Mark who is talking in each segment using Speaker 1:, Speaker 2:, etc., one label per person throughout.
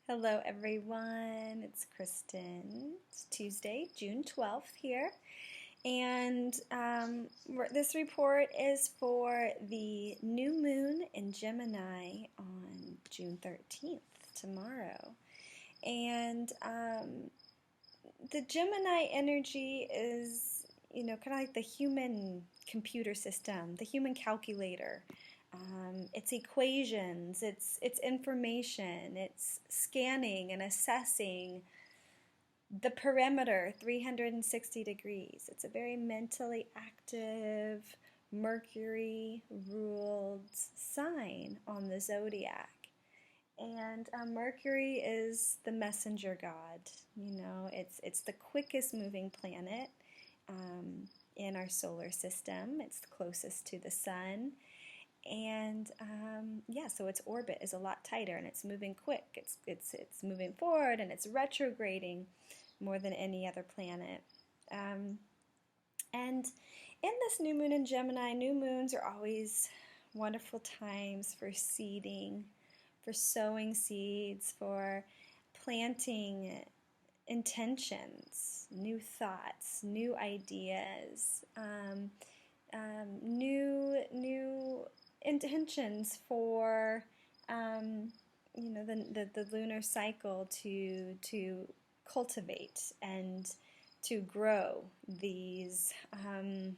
Speaker 1: Hello, everyone. It's Kristen. It's Tuesday, June 12th here. And this report is for the new moon in Gemini on June 13th, tomorrow. And the Gemini energy is, kind of like the human computer system, the human calculator. It's equations, it's information, it's scanning and assessing the perimeter 360 degrees. It's a very mentally active, Mercury ruled sign on the zodiac. And Mercury is the messenger god. It's the quickest moving planet in our solar system. It's the closest to the sun. And so its orbit is a lot tighter and it's moving quick. It's moving forward and it's retrograding more than any other planet. And in this new moon in Gemini, new moons are always wonderful times for seeding, for sowing seeds, for planting intentions, new thoughts, new ideas, new intentions for the lunar cycle to cultivate and to grow these kind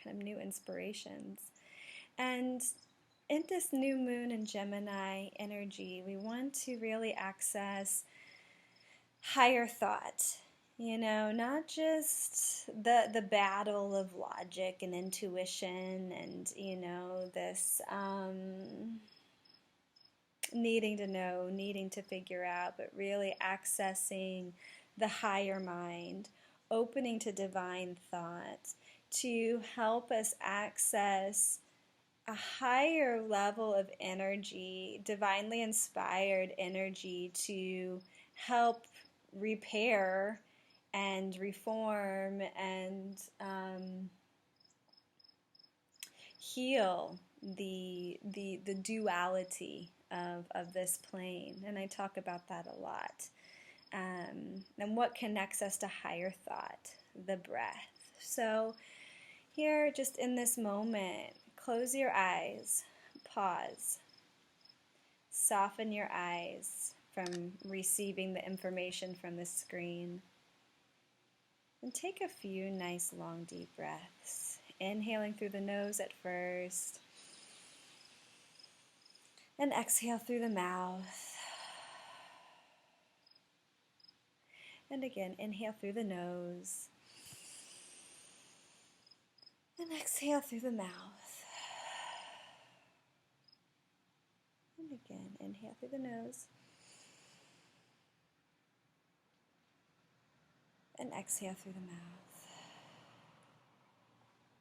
Speaker 1: of new inspirations. And in this new moon in Gemini energy, we want to really access higher thought. Not just the battle of logic and intuition and, this needing to know, needing to figure out, but really accessing the higher mind, opening to divine thought to help us access a higher level of energy, divinely inspired energy to help repair and reform and heal the duality of this plane. And I talk about that a lot. And what connects us to higher thought, the breath. So here, just in this moment, close your eyes, pause, soften your eyes from receiving the information from the screen. And take a few nice long deep breaths. Inhaling through the nose at first. And exhale through the mouth. And again, inhale through the nose. And exhale through the mouth. And again, inhale through the nose. And exhale through the mouth.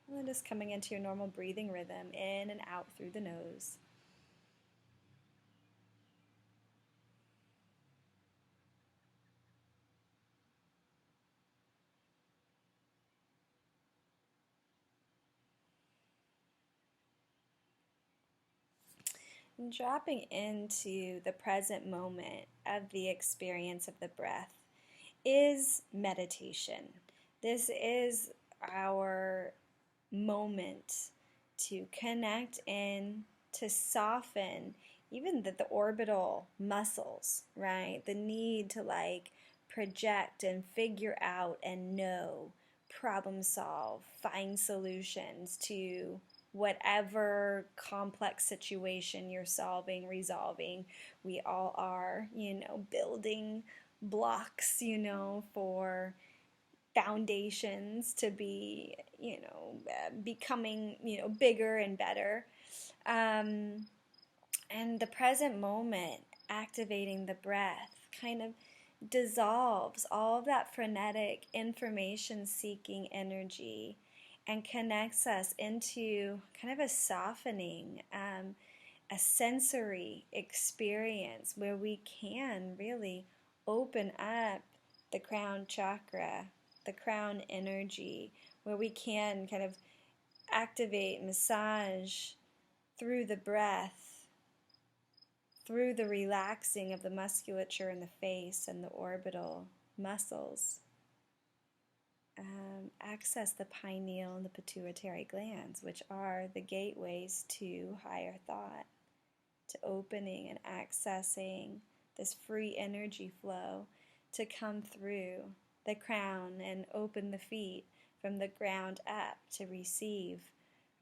Speaker 1: And then just coming into your normal breathing rhythm, in and out through the nose. And dropping into the present moment of the experience of the breath is meditation. This is our moment to connect in, to soften even the orbital muscles, right? The need to project and figure out and know, problem solve, find solutions to whatever complex situation you're solving, resolving. We all are, building blocks, for foundations to be, becoming, bigger and better. And the present moment, activating the breath, kind of dissolves all of that frenetic information-seeking energy and connects us into kind of a softening, a sensory experience where we can really open up the crown chakra, the crown energy, where we can kind of activate, massage through the breath, through the relaxing of the musculature in the face and the orbital muscles, access the pineal and the pituitary glands, which are the gateways to higher thought, to opening and accessing this free energy flow to come through the crown and open the feet from the ground up to receive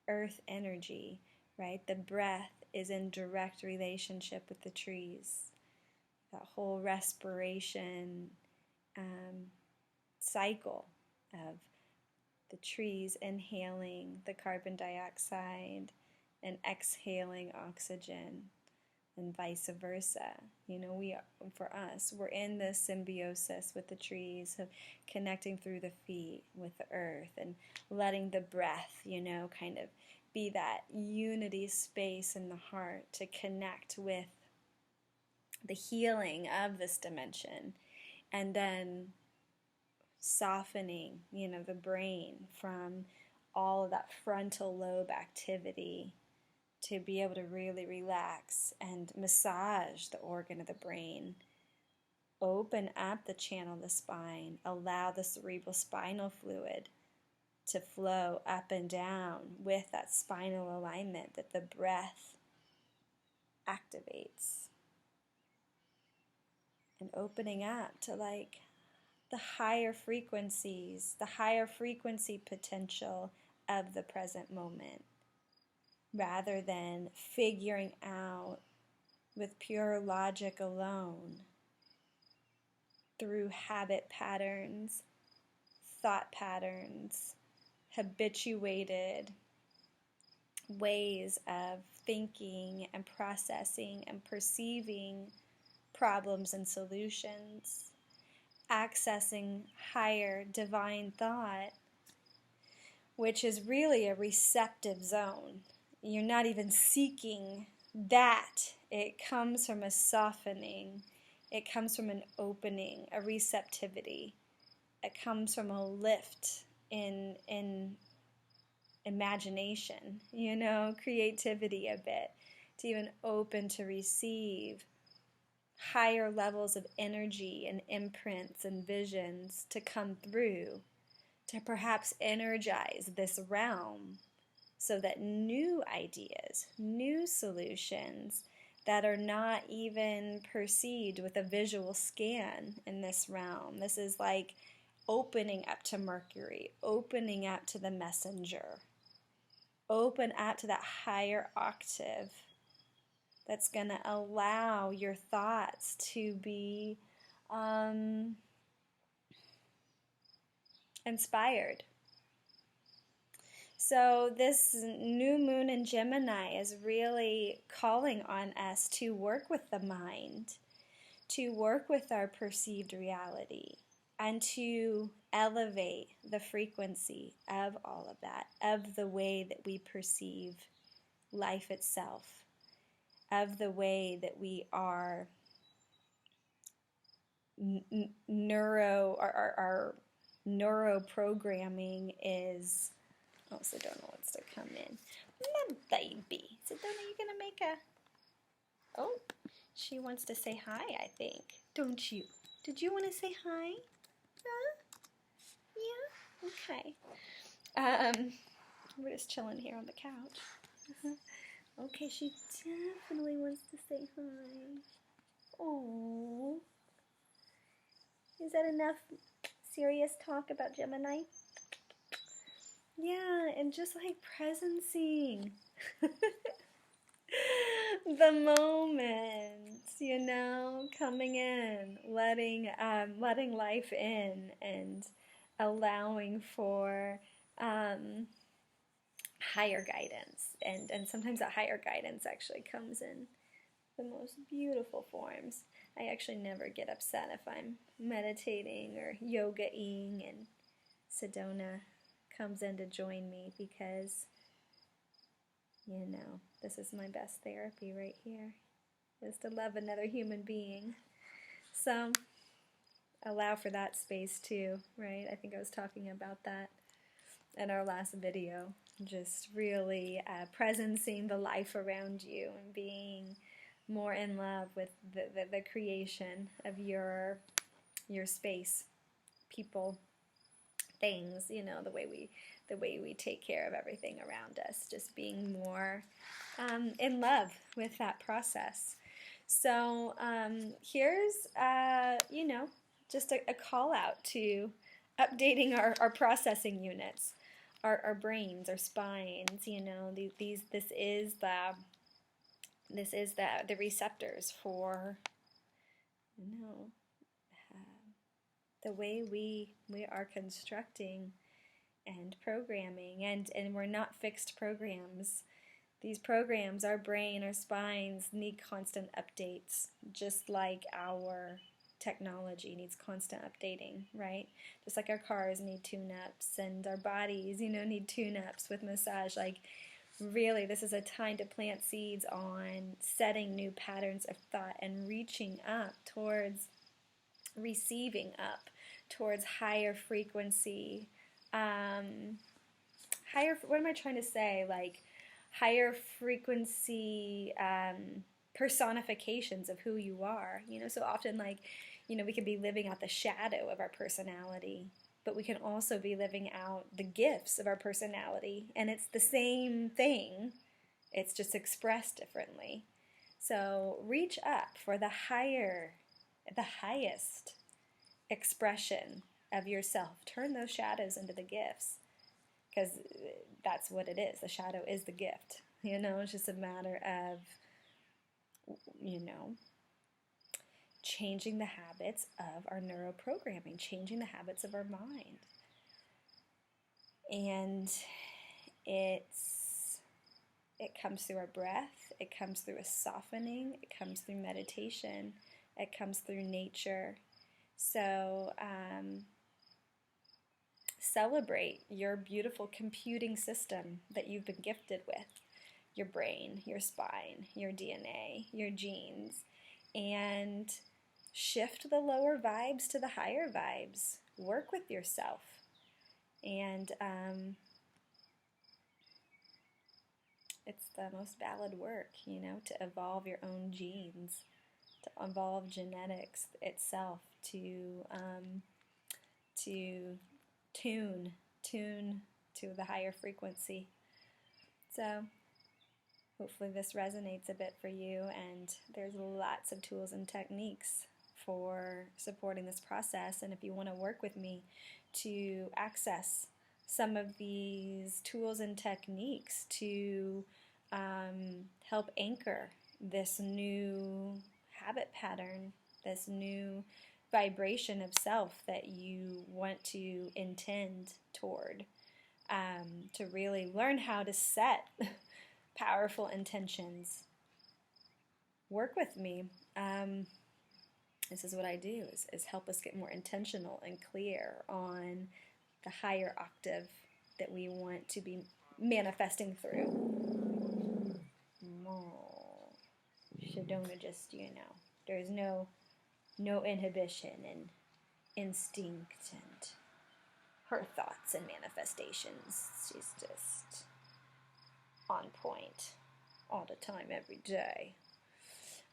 Speaker 1: earth energy, right? The breath is in direct relationship with the trees. That whole respiration cycle of the trees inhaling the carbon dioxide and exhaling oxygen, and vice versa. You know, for us, we're in this symbiosis with the trees, of connecting through the feet with the earth and letting the breath, you know, kind of be that unity space in the heart to connect with the healing of this dimension, and then softening, you know, the brain from all of that frontal lobe activity to be able to really relax and massage the organ of the brain, open up the channel of the spine, allow the cerebral spinal fluid to flow up and down with that spinal alignment that the breath activates, and opening up to like the higher frequencies, the higher frequency potential of the present moment, rather than figuring out with pure logic alone through habit patterns, thought patterns, habituated ways of thinking and processing and perceiving problems and solutions, accessing higher divine thought, which is really a receptive zone. You're not even seeking that. It comes from a softening. It comes from an opening, a receptivity. It comes from a lift in imagination, you know, creativity a bit, to even open to receive higher levels of energy and imprints and visions to come through, to perhaps energize this realm so that new ideas, new solutions that are not even perceived with a visual scan in this realm. This is like opening up to Mercury, opening up to the messenger, open up to that higher octave that's going to allow your thoughts to be inspired. So this new moon in Gemini is really calling on us to work with the mind, to work with our perceived reality, and to elevate the frequency of all of that, of the way that we perceive life itself, of the way that we are our neuroprogramming is. Oh, Sedona wants to come in. My baby. Sedona, you gonna make a... Oh, she wants to say hi, I think. Don't you? Did you want to say hi? Huh? Yeah? Okay. We're just chilling here on the couch. Okay, she definitely wants to say hi. Oh. Is that enough serious talk about Gemini? Yeah, and just like presencing the moment, you know, coming in, letting life in, and allowing for higher guidance. And sometimes that higher guidance actually comes in the most beautiful forms. I actually never get upset if I'm meditating or yoga-ing and Sedona comes in to join me, because, you know, this is my best therapy right here, is to love another human being. So allow for that space too, right? I think I was talking about that in our last video, just really presencing the life around you and being more in love with the creation of your space, people, things, the way we take care of everything around us, just being more in love with that process. So here's just a call out to updating our processing units, our brains, our spines. This is the receptors for the way we are constructing and programming, and we're not fixed programs. These programs, our brain, our spines, need constant updates, just like our technology needs constant updating, right? Just like our cars need tune-ups, and our bodies, need tune-ups with massage. Like, really, this is a time to plant seeds on setting new patterns of thought and reaching up towards receiving up towards higher frequency, what am I trying to say? Like higher frequency personifications of who you are. So often, like, we can be living out the shadow of our personality, but we can also be living out the gifts of our personality, and it's the same thing. It's just expressed differently. So reach up for the highest expression of yourself. Turn those shadows into the gifts, because that's what it is. The shadow is the gift. It's just a matter of, changing the habits of our neuroprogramming, changing the habits of our mind. And it comes through our breath, it comes through a softening, it comes through meditation, it comes through nature. So celebrate your beautiful computing system that you've been gifted with, your brain, your spine, your DNA, your genes, and shift the lower vibes to the higher vibes. Work with yourself. And it's the most valid work, to evolve your own genes, to evolve genetics itself, to tune to the higher frequency. So hopefully this resonates a bit for you, and there's lots of tools and techniques for supporting this process. And if you want to work with me to access some of these tools and techniques to help anchor this new habit pattern, this new vibration of self that you want to intend toward, to really learn how to set powerful intentions, work with me. This is what I do, is help us get more intentional and clear on the higher octave that we want to be manifesting through. Shadona just, there's no inhibition in instinct and her thoughts and manifestations. She's just on point all the time, every day.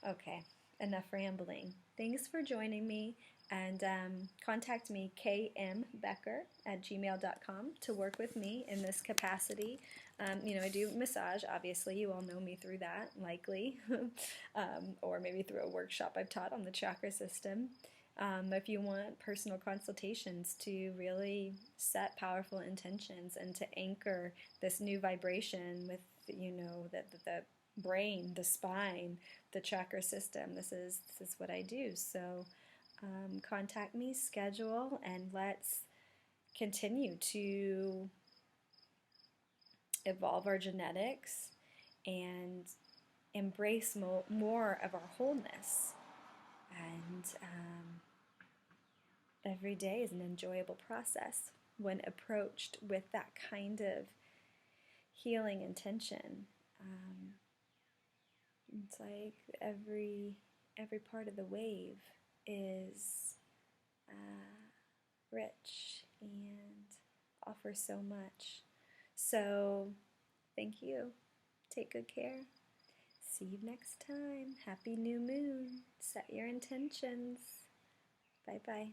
Speaker 1: Okay, enough rambling. Thanks for joining me, and contact me, kmbecker@gmail.com, to work with me in this capacity. I do massage, obviously. You all know me through that, likely, or maybe through a workshop I've taught on the chakra system. If you want personal consultations to really set powerful intentions and to anchor this new vibration with, the brain, the spine, the chakra system, this is what I do. So contact me, schedule, and let's continue to evolve our genetics and embrace more of our wholeness. And every day is an enjoyable process when approached with that kind of healing intention. It's like every part of the wave is rich and offers so much. So thank you. Take good care. See you next time. Happy new moon. Set your intentions. Bye bye.